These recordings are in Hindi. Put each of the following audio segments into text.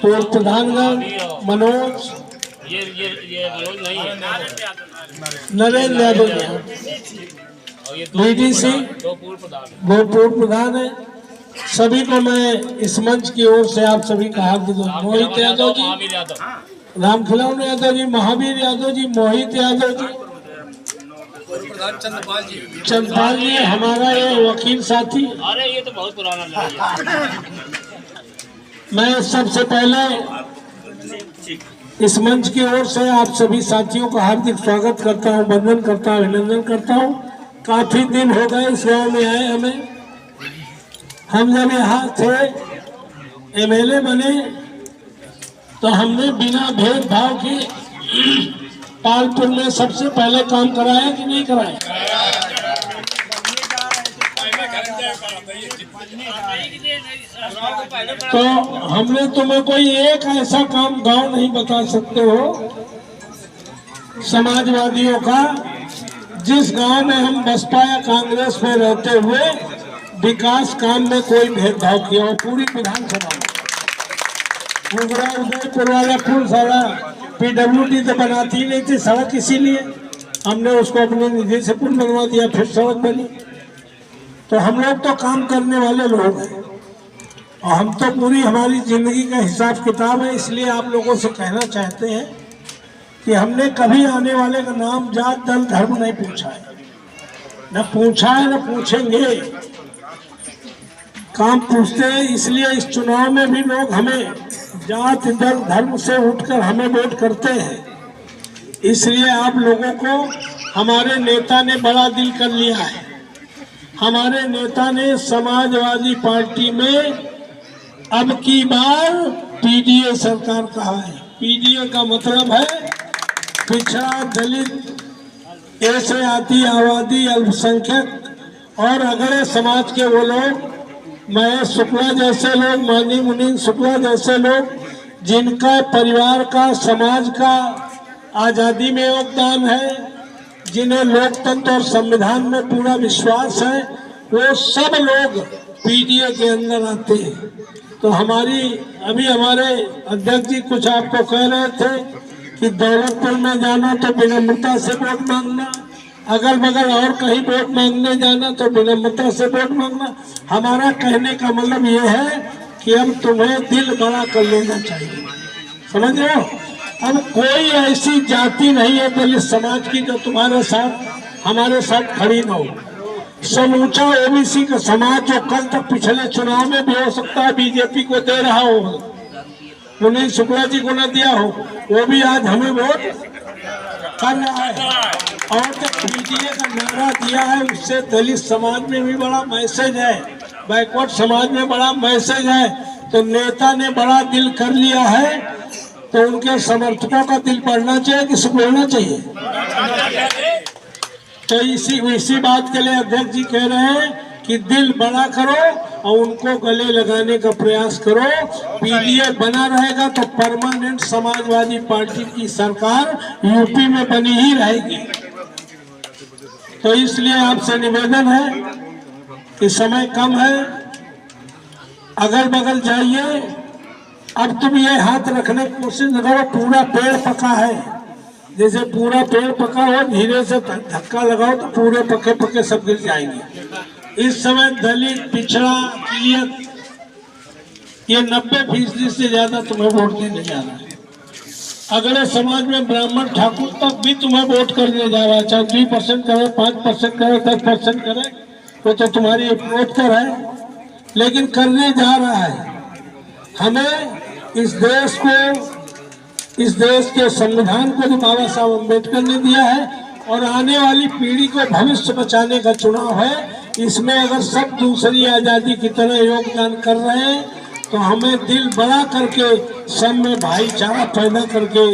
पूर्व प्रधानगण मनोज, ये मनोज नहीं है, नरेंद्र यादव जी, बीडीसी दो पूर्व प्रधान। वो पूर्व प्रधान है। सभी को मैं इस मंच की ओर से आप सभी का हार्दिक मोहित यादव जी, महावीर यादव, रामखिलावन यादव जी, महावीर यादव जी, मोहित यादव जी, चंद्रपाल जी हमारा ये वकील साथी। अरे ये तो बहुत पुराना लड़ाई है। मैं सबसे पहले इस मंच की ओर से आप सभी साथियों का हार्दिक स्वागत करता हूं, वंदन करता हूं, अभिनंदन करता हूं। काफी दिन हो गए इस गांव में आए हमें। हम जब यहाँ थे एमएलए बने तो हमने बिना भेदभाव के पालपुर में सबसे पहले काम कराया कि नहीं कराया? तो हमने तुम्हें कोई एक ऐसा काम गांव नहीं बता सकते हो समाजवादियों का जिस गांव में हम बसपा या कांग्रेस में रहते हुए विकास काम में कोई भेदभाव किया हो। पूरी विधानसभा में उदयपुर वाला पुल सारा PWD तो बनाती ही नहीं थी सड़क, इसीलिए हमने उसको अपने निधि से पुल बनवा दिया, फिर सड़क बनी। तो हम लोग तो काम करने वाले लोग हैं और हम तो पूरी हमारी जिंदगी का हिसाब किताब है। इसलिए आप लोगों से कहना चाहते हैं कि हमने कभी आने वाले का नाम, जात, दल, धर्म नहीं पूछा है, न पूछा है न पूछेंगे। काम पूछते हैं, इसलिए इस चुनाव में भी लोग हमें जात, दल, धर्म से उठकर हमें वोट करते हैं। इसलिए आप लोगों को हमारे नेता ने बड़ा दिल कर लिया है। हमारे नेता ने समाजवादी पार्टी में अब की बार पीडीए सरकार कहा है। पीडीए का मतलब है पिछड़ा, दलित, ऐसे आती आबादी, अल्पसंख्यक और अगड़े समाज के वो लोग, महेश शुक्ला जैसे लोग, मानी मुनीन शुक्ला जैसे लोग, जिनका परिवार का, समाज का आजादी में योगदान है, जिन्हें लोकतंत्र और संविधान में पूरा विश्वास है, वो सब लोग पीडीए के अंदर आते हैं। तो अभी हमारे अध्यक्ष जी कुछ आपको कह रहे थे कि दौलतपुर में जाना तो विनम्रता से वोट मांगना, अगल बगल और कहीं वोट मांगने जाना तो विनम्रता से वोट मांगना। हमारा कहने का मतलब ये है कि अब तुम्हें दिल बड़ा कर लेना चाहिए, समझ रहे हो? अब कोई ऐसी जाति नहीं है दलित समाज की जो तुम्हारे साथ, हमारे साथ खड़ी ना हो। समूचा ओबीसी का समाज जो कल तक पिछले चुनाव में भी हो सकता है बीजेपी को दे रहा हो, मुनीन शुक्ला जी को न दिया हो, वो भी आज हमें वोट कर रहा है। और जो पीडीए का नारा दिया है उससे दलित समाज में भी बड़ा मैसेज है, बैकवर्ड समाज में बड़ा मैसेज है। तो नेता ने बड़ा दिल कर लिया है तो उनके समर्थकों का दिल बढ़ना चाहिए कि सुधरना चाहिए? तो इसी बात के लिए अध्यक्ष जी कह रहे हैं कि दिल बड़ा करो और उनको गले लगाने का प्रयास करो। पीडीए बना रहेगा तो परमानेंट समाजवादी पार्टी की सरकार यूपी में बनी ही रहेगी। तो इसलिए आपसे निवेदन है कि समय कम है, अगल बगल जाइए। अब तुम ये हाथ रखने की कोशिश करो, पूरा पेड़ पका है, जैसे पूरा पेड़ पका हो, धीरे से धक्का लगाओ तो पूरे पके पके सब गिर जाएंगे। इस समय दलित, पिछड़ा, अक़लियत, ये 90% से ज्यादा तुम्हें वोट देने जा रहा है। अगले समाज में ब्राह्मण, ठाकुर तक भी तुम्हें वोट करने जा रहा है, चाहे 2% करे, 5% करे, 10% करे, वो तो तुम्हारी वोट कर है, लेकिन करने जा रहा है। हमें इस देश के संविधान को जो बाबा साहब अम्बेडकर ने दिया है और आने वाली पीढ़ी को भविष्य बचाने का चुनाव है। इसमें अगर सब दूसरी आज़ादी की तरह योगदान कर रहे हैं तो हमें दिल बड़ा करके सब में भाईचारा पैदा करके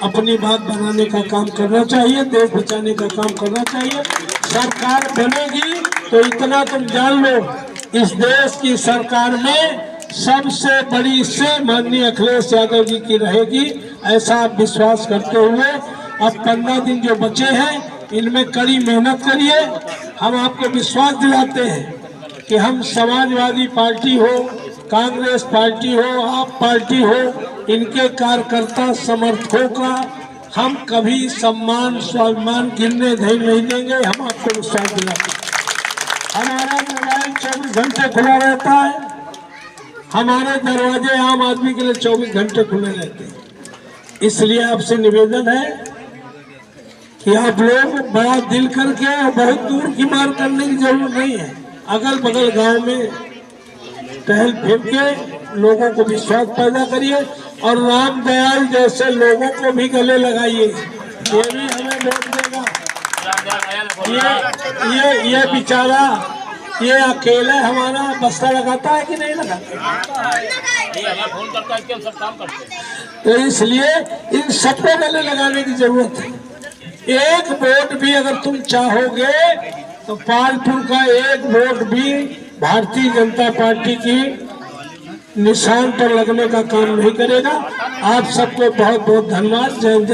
अपनी बात बनाने का काम करना चाहिए, देश बचाने का काम करना चाहिए। सरकार बनेगी तो इतना तुम जान लो, इस देश की सरकार में सबसे बड़ी से माननीय अखिलेश यादव जी की रहेगी, ऐसा आप विश्वास करते हुए अब 15 दिन जो बचे हैं इनमें कड़ी मेहनत करिए। हम आपको विश्वास दिलाते हैं कि हम समाजवादी पार्टी हो, कांग्रेस पार्टी हो, आप पार्टी हो, इनके कार्यकर्ता समर्थकों का हम कभी सम्मान स्वाभिमान गिरने नहीं देंगे। हम आपको विश्वास दिलाते हैं। हमारा मोबाइल 24 घंटे खुला रहता है, हमारे दरवाजे आम आदमी के लिए 24 घंटे खुले रहते हैं। इसलिए आपसे निवेदन है कि आप लोग बड़ा दिल करके और बहुत दूर की मार करने की जरूरत नहीं है। अगल बगल गांव में टहल फिर के लोगों को विश्वास पैदा करिए और राम दयाल जैसे लोगों को भी गले लगाइए। ये भी हमें वोट देगा। ये बेचारा ये अकेले हमारा बस्ता लगाता है कि नहीं लगाता? ये हमें फोन करता है कि हम सब काम करते हैं। तो इसलिए इन सबको गले लगाने की जरूरत है। एक वोट भी अगर तुम चाहोगे तो पालपुर का एक वोट भी भारतीय जनता पार्टी की निशान पर लगने का काम नहीं करेगा। आप सबको बहुत बहुत धन्यवाद। जय हिंद।